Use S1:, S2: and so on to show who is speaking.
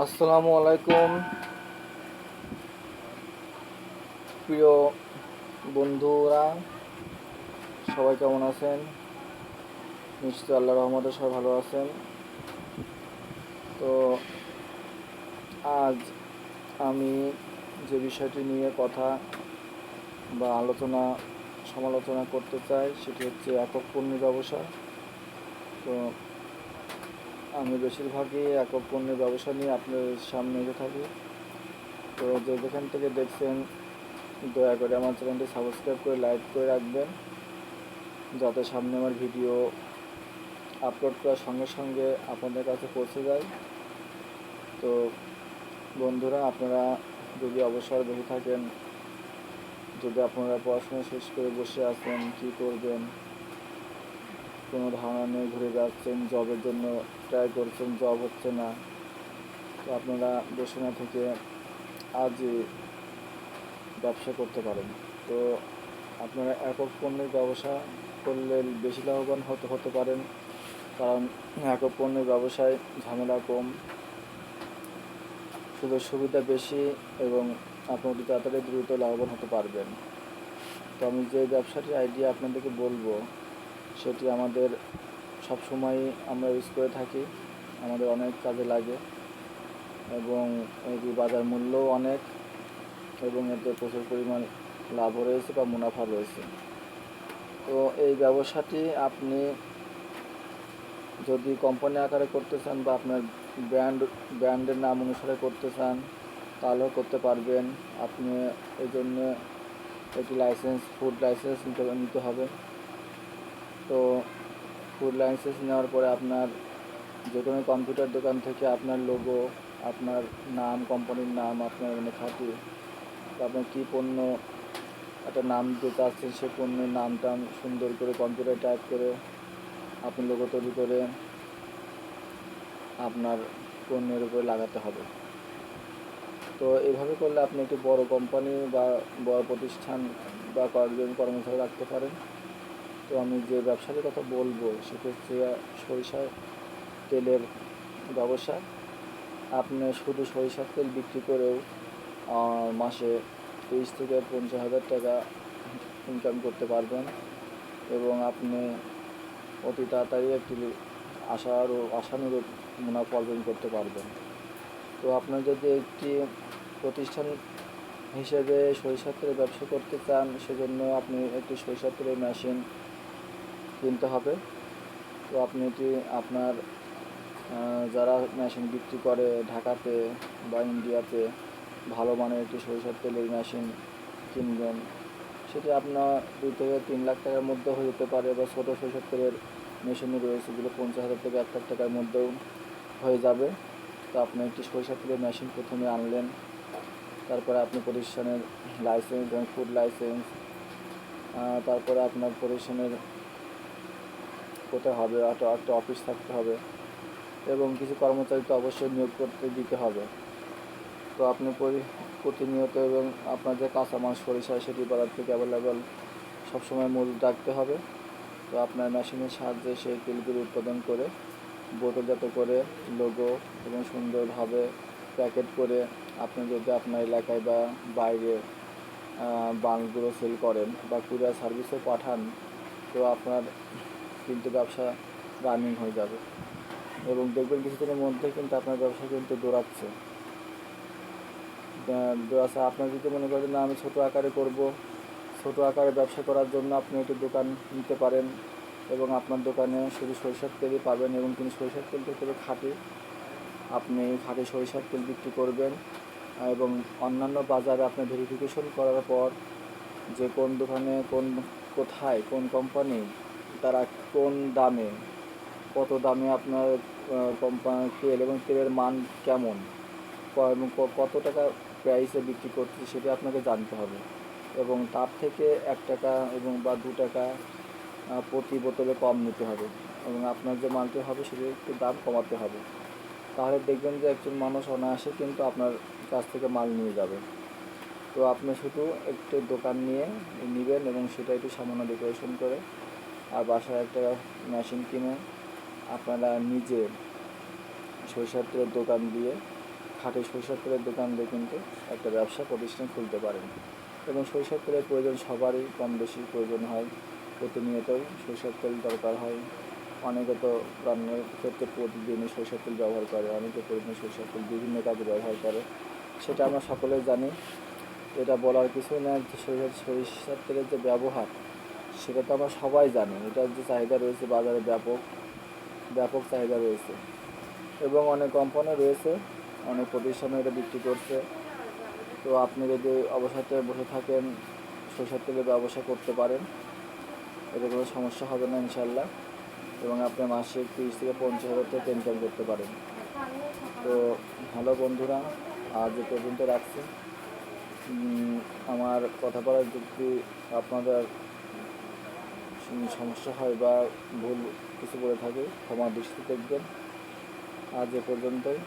S1: আসসালামু আলাইকুম প্রিয় বন্ধুরা, সবাই কেমন আছেন? নিশ্চয়ই আল্লাহর রহমতে সবাই ভালো আছেন। তো আজ আমি যে বিষয়টি নিয়ে কথা বা সমালোচনা করতে চাই সেটি হচ্ছে একক পণ্যের ব্যবসা। তো আমি বেশিরভাগই একক পণ্যের ব্যবসা নিয়ে আপনাদের সামনে এসে থাকি। তো যেখান থেকে দেখছেন দয়া করে আমার চ্যানেলটি সাবস্ক্রাইব করে লাইক করে রাখবেন, যাতে সামনে আমার ভিডিও আপলোড করার সঙ্গে সঙ্গে আপনাদের কাছে পৌঁছে যায়। তো বন্ধুরা, আপনারা যদি অবসর বসে থাকেন, যদি আপনারা পড়াশোনা শেষ করে বসে আছেন, কী করবেন কোনো ধারণা নেই, ঘুরে বেড়াচ্ছেন, জবের জন্য ট্রাই করছেন, জব হচ্ছে না, তো আপনারা বসে না থেকে আজই ব্যবসা করতে পারেন। তো আপনারা একক পণ্যের ব্যবসা করলে বেশি লাভবান হতে পারেন, কারণ একক পণ্যের ব্যবসায় ঝামেলা কম, সুযোগ সুবিধা বেশি এবং আপনি অতি তাড়াতাড়ি দ্রুত লাভবান হতে পারবেন। তো আমি যে ব্যবসাটির আইডিয়া আপনাদেরকে বলবো সেটি আমাদের সবসময়ই আমরা ইউজ করে থাকি, আমাদের অনেক কাজে লাগে এবং এটি বাজার মূল্যও অনেক এবং এতে প্রচুর পরিমাণ লাভও রয়েছে বা মুনাফা রয়েছে। তো এই ব্যবসাটি আপনি যদি কোম্পানি আকারে করতে চান বা আপনার ব্র্যান্ডের নাম অনুসারে করতে চান তাহলেও করতে পারবেন। আপনি এই জন্য একটি ফুড লাইসেন্স নিতে হবে। তো ফুড লাইসেন্স নেওয়ার পরে আপনার যে কোনো কম্পিউটার দোকান থেকে আপনার লোগো, আপনার নাম, কোম্পানির নাম আপনার খাঁটি, আপনার কী পণ্য একটা নাম দিতে চাচ্ছেন সেই পণ্যের নামটা সুন্দর করে কম্পিউটারে টাইপ করে আপনি লোগো তৈরি করে আপনার পণ্যের উপরে লাগাতে হবে। তো এইভাবে করলে আপনি একটি বড় কোম্পানি বা বড় প্রতিষ্ঠান বা কয়েকজন কর্মচারী রাখতে পারেন। তো আমি যে ব্যবসার কথা বলবো সেটা হচ্ছে সরিষার তেলের ব্যবসা। আপনি শুধু সরিষার তেল বিক্রি করেও মাসে 30 থেকে 50,000 টাকা ইনকাম করতে পারবেন এবং আপনি অতি তাড়াতাড়ি একটি আশানুরূপ মুনাফা অর্জন করতে পারবেন। তো আপনার যদি একটি প্রতিষ্ঠান হিসেবে সরিষার তেলের ব্যবসা করতে চান, সেজন্য আপনি একটি সরিষার তেলের মেশিন কিনতে হবে। তো আপনি এটি আপনার যারা মেশিন বিক্রি করে ঢাকাতে বা ইন্ডিয়াতে ভালো মানের একটি সরিষার তেলের মেশিন কিনবেন। সেটি আপনার 2 থেকে 3 লাখ টাকার মধ্যে হয়ে যেতে পারে, বা ছোটো সরিষার তেলের মেশিনও রয়েছে যেগুলো 50,000 থেকে 1 লাখ টাকার মধ্যেও হয়ে যাবে। তো আপনি একটি সরিষার তেলের মেশিন প্রথমে আনলেন, তারপরে আপনি প্রতিষ্ঠানের লাইসেন্স, যেমন ফুড লাইসেন্স, তারপরে আপনার প্রতিষ্ঠানের কোথায় হবে একটা অফিস থাকতে হবে এবং কিছু কর্মচারী তো অবশ্যই নিয়োগ করতে দিতে হবে। তো আপনি প্রতিনিয়ত এবং আপনার যে কাঁচামাল সরিষা সেটি বাজার থেকে অ্যাভেলেবেল সবসময় মজুদ রাখতে হবে। তো আপনার মেশিনের সাহায্যে সেই তেলগুলো উৎপাদন করে বোতলজাত করে লোগো এবং সুন্দরভাবে প্যাকেট করে আপনি যদি আপনার এলাকায় বা বাইরে বাল্বগুলো সেল করেন বা কুরিয়ার সার্ভিসে পাঠান, তো আপনার কিন্তু ব্যবসা রানিং হয়ে যাবে এবং দেখবেন কিছুদিনের মধ্যে কিন্তু আপনার ব্যবসা কিন্তু দৌড়াচ্ছে। আপনার যদি মনে করেন না আমি ছোটো আকারে করব, ছোটো আকারে ব্যবসা করার জন্য আপনি একটি দোকান নিতে পারেন এবং আপনার দোকানে শুধু সরিষার তেলই পাবেন এবং তিনি সরিষার তেলটা তবে খাঁটি, আপনি খাঁটি সরিষার তেল বিক্রি করবেন এবং অন্যান্য বাজারে আপনি ভেরিফিকেশন করার পর যে কোন দোকানে কোথায় কোন কোম্পানি তারা কোন দামে কত দামে আপনার কোম্পানির তেল এবং তেলের মান কেমন এবং কত টাকা প্রাইসে বিক্রি করছে সেটা আপনাকে জানতে হবে এবং তার থেকে 1 টাকা এবং বা 2 টাকা প্রতি বোতলে কম নিতে হবে এবং আপনার যে মালটি হবে সেটার একটু দাম কমাতে হবে। তাহলে দেখবেন যে একজন মানুষ অনায়াসে কিন্তু আপনার কাছ থেকে মাল নিয়ে যাবে। তো আপনি শুধু একটু দোকান নেবেন এবং সেটা একটু সামান্য ডেকোরেশন করে আর বাসায় একটা মেশিন কিনে আপনারা নিজে সরিষার তেলের দোকান দিয়ে খাঁটি সরিষার তেলের দোকান দিয়ে কিন্তু একটা ব্যবসা প্রতিষ্ঠান খুলতে পারেন। এবং সরিষার তেলের প্রয়োজন সবারই কম বেশি প্রয়োজন হয়, প্রতিনিয়তই সরিষার তেল দরকার হয়। অনেকে তো রান্নার ক্ষেত্রে প্রতিদিনই সরিষার তেল ব্যবহার করে, অনেকে প্রতিদিন সরিষার তেল বিভিন্ন কাজে ব্যবহার করে, সেটা আমরা সকলেই জানি। এটা বলার কিছু না যে সরিষার তেলের যে ব্যবহার সেটা তো আমরা সবাই জানি। এটার যে চাহিদা রয়েছে বাজারে ব্যাপক ব্যাপক চাহিদা রয়েছে এবং অনেক কোম্পানি রয়েছে, অনেক প্রতিষ্ঠানে এটা বিক্রি করছে। তো আপনি যদি অবসরে বসে থাকেন সরিষার তেলের ব্যবসা করতে পারেন, এতে কোনো সমস্যা হবে না ইনশাল্লাহ। এবং আপনি মাসে 30 থেকে 50 হাজার টাকা ইনকাম করতে পারেন। তো হ্যালো বন্ধুরা, আজ এ পর্যন্ত রাখছি। আমার কথা বলার যদি আপনাদের সমস্যা হয় বা ভুল কিছু বলে থাকে ক্ষমা দৃষ্টি দেখবেন। আজ এ পর্যন্তই।